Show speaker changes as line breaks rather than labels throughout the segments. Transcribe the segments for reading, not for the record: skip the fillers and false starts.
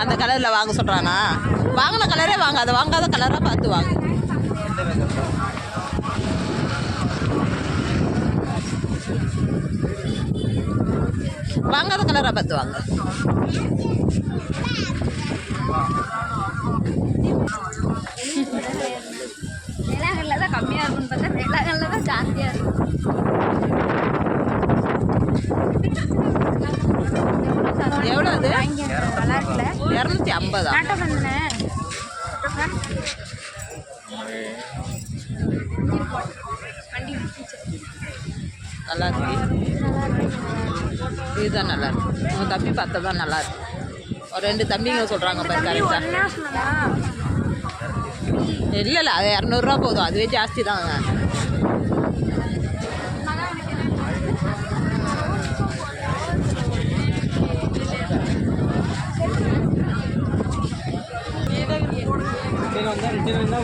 அந்த கலரில் வாங்க சொல்கிறானா? வாங்கின கலரே வாங்க, அதை வாங்காத கலராக பார்த்து வாங்க. வாங்காத கலராக பார்த்து வாங்க.
நிலங்களில் தான் கம்மியாக இருக்குன்னு பார்த்தா நிலங்களில் தான் ஜாஸ்தியாக இருக்கும்.
எவ்வளோ அது?
நல்லா இருக்குல்ல?
250.
நாட்டம் பண்ணுனே
நல்லா இருக்கு. இதுதான் நல்லா இருக்கு. உங்கள் தம்பி பார்த்தா தான் நல்லா இருக்கு. ஒரு 2 தம்பிங்க சொல்கிறாங்க பாரு. கரெக்டாக இல்லை அது 200 போதும். அதுவே ஜாஸ்தி தாங்க.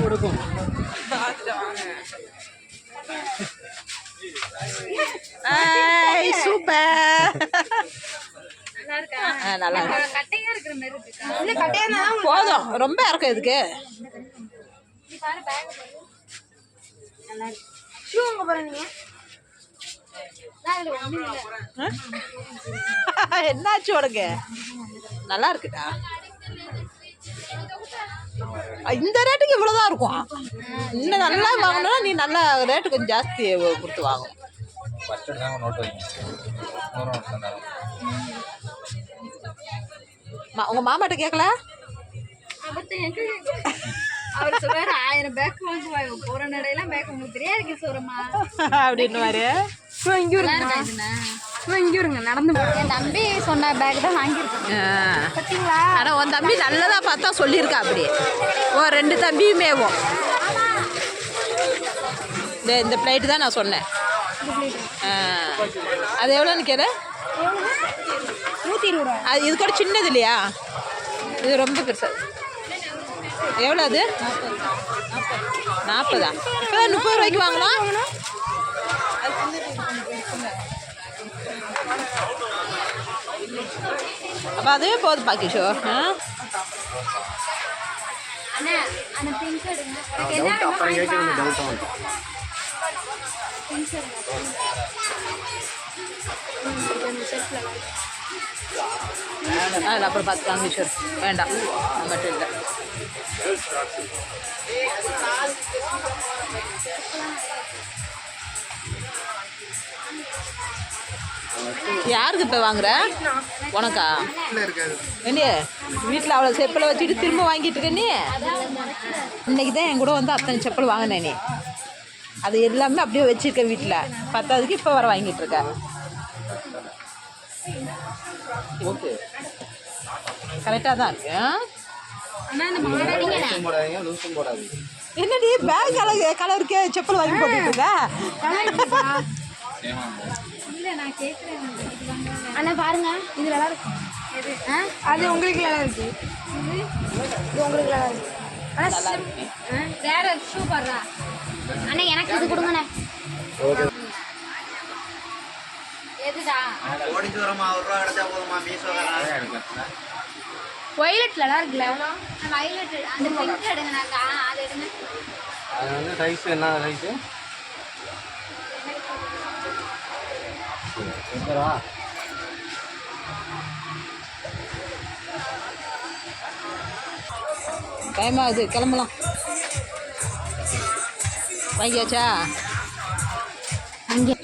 கொடுக்கும்.
சூப்பர். நல்லா போதும். ரொம்ப இறக்கம் இதுக்கு. என்னாச்சு உனக்கு? நல்லா இருக்குடா. இந்த ரேட்டுக்கு இவ்வளோதான் இருக்கும். இன்னும் நல்லா வாங்கணும்னா நீ நல்லா ரேட்டு கொஞ்சம் ஜாஸ்தி கொடுத்து வாங்கணும். உங்கள் மாமாட்ட கேட்கல?
அவர் சொல்றாரு 1000 பேக் வாங்குவாங்க. போற நடையெல்லாம் பேக் உங்களுக்கு தெரியாது சொல்றமா
அப்படின்னு
இங்க நடந்து என் தம்பி சொன்ன பேக் தான் வாங்கியிருக்கேன். பார்த்தீங்களா?
ஆனால் உன் தம்பி நல்லதாக பார்த்தா சொல்லியிருக்கா. அப்படி ஓ 2 தம்பியுமேவும் இந்த பிளேட்டு தான் நான் சொன்னேன். அது எவ்வளோன்னு கேளு.
120 ரூபா.
அது இது கூட சின்னது இல்லையா? இது ரொம்ப பெருசு. எவ்வளோ அது? 40. இப்போ 30 ரூபாய்க்கு வாங்கலாம். அப்போ அதுவே போதும் பாக்கிஷோ. அதில் அப்புறம் பார்த்துக்கலாம் கிஷோர். வேண்டாம் மட்டும் இல்லை. யாருக்கு இப்போ வாங்குற? உனக்கா? என்ன வீட்டில் அவ்வளோ செப்பலை வச்சுட்டு திரும்ப வாங்கிட்டு இருக்க நீ? இன்னைக்கு தான் என் கூட வந்து அத்தனை செப்பல் வாங்கினேன் நீ. அது எல்லாமே அப்படியே வச்சுருக்க வீட்டில். 10க்கு இப்போ வர வாங்கிட்டு இருக்க. கரெக்டாக தான் இருக்கு. என்னடி பேக் கலருக்கு செப்பல் வாங்கி போட்டுட்டு இருக்க?
அண்ணா பாருங்க, இது நல்லா இருக்கும். அது உங்களுக்கு நல்லா இருக்கு. இது உங்களுக்கு நல்லா இருக்கு. நல்லா இருக்கு. வேற சூப்பரா அண்ணா எனக்கு இது கொடுங்கண்ணே. எதுடா ஓடிச்சு வரமா? 1 ரூபா கிடைச்சா போதுமா? வயலட் நல்லா இருக்குல்ல? வயலட் அந்த பிங்க் எடுங்கண்ணா. அது எடுங்க. அது வந்து ரைஸ் என்ன ரைஸ்?
டைம் ஆகுது, கிளம்பலாம். வாங்கியாச்சா?
அங்கே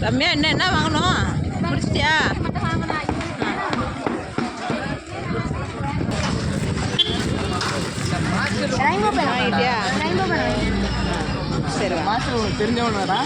ரம்யா என்ன வாங்கணும்? முடிச்சிட்டியா? வாங்கிட்டியா? சரி, தெரிஞ்சவனா?